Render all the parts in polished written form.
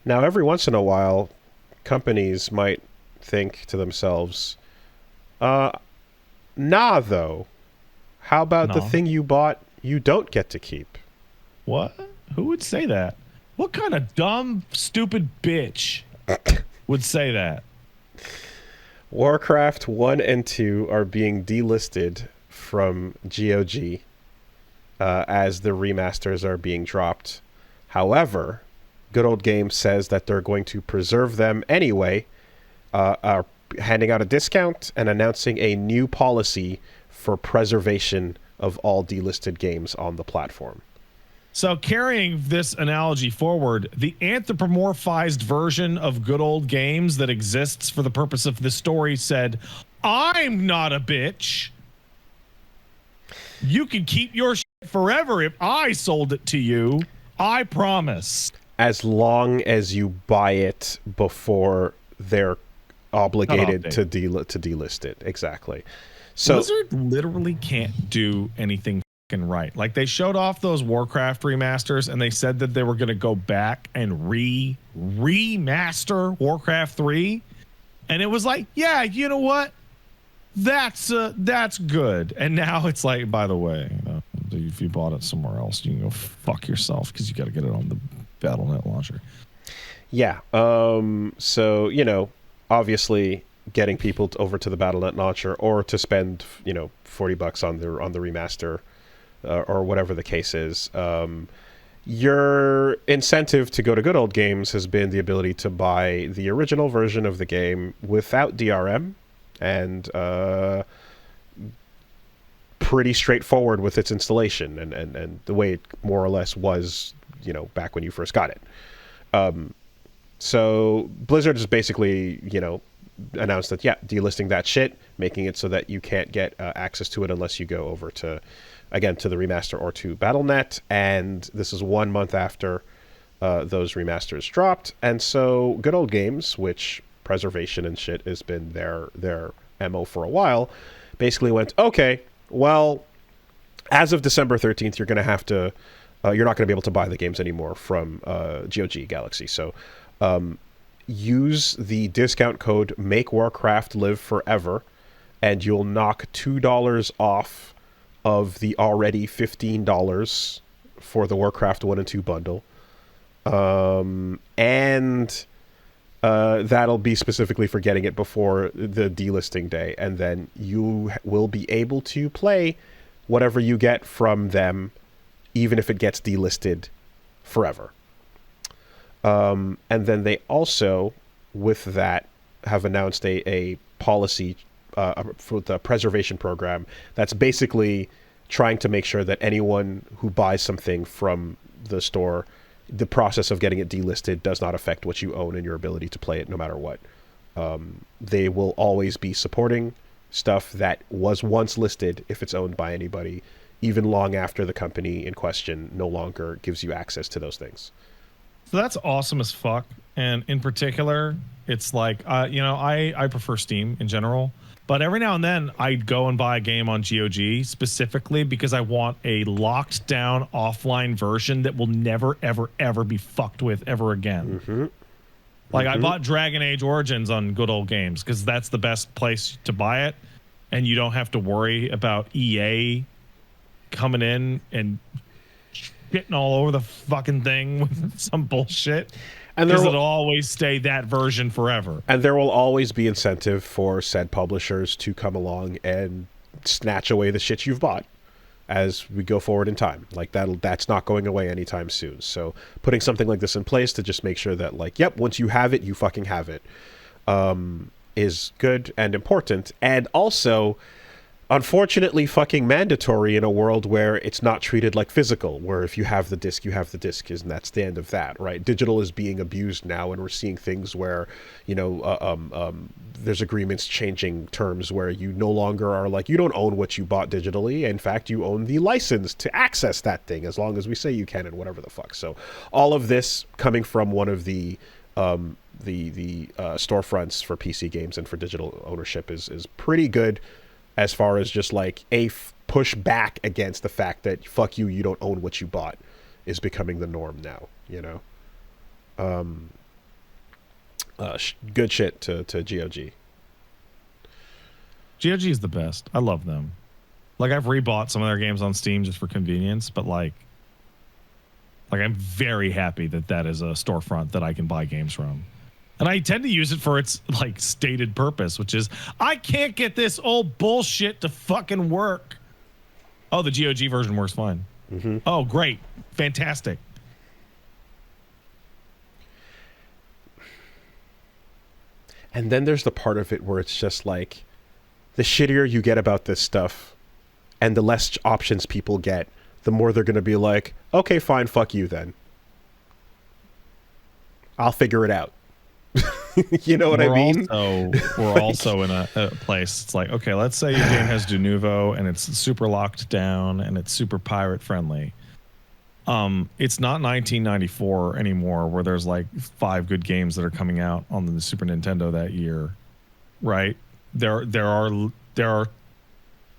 Now, every once in a while, companies might think to themselves, uh, nah, though. How about the No. thing you bought you don't get to keep? What? Who would say that? What kind of dumb, stupid bitch would say that? Warcraft 1 and 2 are being delisted from GOG as the remasters are being dropped. However, Good Old Games says that they're going to preserve them anyway, are handing out a discount and announcing a new policy for preservation of all delisted games on the platform. So, carrying this analogy forward, the anthropomorphized version of Good Old Games that exists for the purpose of this story said, I'm not a bitch. You can keep your shit forever if I sold it to you. I promise. As long as you buy it before they're obligated to delist it. Exactly. So Blizzard literally can't do anything fucking right. Like, they showed off those Warcraft remasters and they said that they were going to go back and remaster Warcraft 3. And it was like, yeah, you know what? That's good. And now it's like, by the way, if you bought it somewhere else, you can go fuck yourself because you got to get it on the Battle.net launcher. Yeah. So, obviously getting people over to the Battle.net launcher or to spend, $40 on the remaster or whatever the case is. Your incentive to go to Good Old Games has been the ability to buy the original version of the game without DRM and pretty straightforward with its installation and the way it more or less was, back when you first got it. So Blizzard has basically, announced that, delisting that shit, making it so that you can't get access to it unless you go over to, again, to the remaster or to Battle.net. And this is 1 month after those remasters dropped. And so Good Old Games, which preservation and shit has been their MO for a while, basically went, okay, well, as of December 13th, you're going to have to, you're not going to be able to buy the games anymore from GOG Galaxy. So use the discount code Make Warcraft Live Forever, and you'll knock $2 off of the already $15 for the Warcraft 1 and 2 bundle. And that'll be specifically for getting it before the delisting day. And then you will be able to play whatever you get from them, even if it gets delisted forever. And then they also, with that, have announced a policy for the preservation program that's basically trying to make sure that anyone who buys something from the store, the process of getting it delisted does not affect what you own and your ability to play it no matter what. They will always be supporting stuff that was once listed if it's owned by anybody, even long after the company in question no longer gives you access to those things. So that's awesome as fuck. And in particular, it's like, I prefer Steam in general. But every now and then, I'd go and buy a game on GOG specifically because I want a locked down offline version that will never, ever, ever be fucked with ever again. Mm-hmm. Like, I bought Dragon Age Origins on Good Old Games because that's the best place to buy it. And you don't have to worry about EA coming in and shitting all over the fucking thing with some bullshit. And because it'll always stay that version forever. And there will always be incentive for said publishers to come along and snatch away the shit you've bought as we go forward in time. Like, that's not going away anytime soon. So putting something like this in place to just make sure that, like, yep, once you have it, you fucking have it, is good and important. And also, unfortunately, fucking mandatory in a world where it's not treated like physical, where if you have the disc, you have the disc, and that's the end of that, right? Digital is being abused now, and we're seeing things where, there's agreements changing terms where you no longer are like, you don't own what you bought digitally. In fact, you own the license to access that thing as long as we say you can and whatever the fuck. So all of this coming from one of the storefronts for PC games and for digital ownership is pretty good, as far as just like push back against the fact that fuck you don't own what you bought is becoming the norm now, Good shit to GOG. GOG is the best. I love them. Like, I've rebought some of their games on Steam just for convenience, but like I'm very happy that is a storefront that I can buy games from. And I tend to use it for its like stated purpose, which is I can't get this old bullshit to fucking work. Oh, the GOG version works fine. Mm-hmm. Oh, great. Fantastic. And then there's the part of it where it's just like, the shittier you get about this stuff and the less options people get, the more they're going to be like, okay, fine, fuck you then. I'll figure it out. You know what I mean? We're also in a place, it's like, okay, let's say your game has de novo and it's super locked down and it's super pirate friendly. It's not 1994 anymore where there's like 5 good games that are coming out on the Super Nintendo that year, right? There are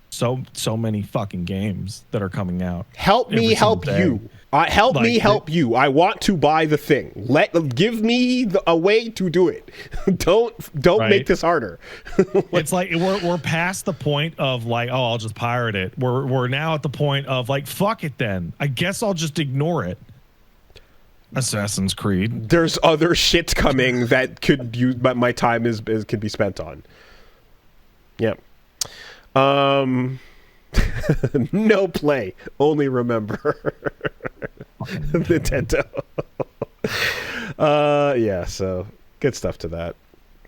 so many fucking games that are coming out. Help me help you. Help me help you. I want to buy the thing. Give me a way to do it. Don't right? Make this harder. It's like we're past the point of like, oh, I'll just pirate it. We're now at the point of like, fuck it then. I guess I'll just ignore it. Assassin's Creed. There's other shit coming that could use, but my time could be spent on. Yeah. No play, only remember. Nintendo. Yeah, so good stuff to that.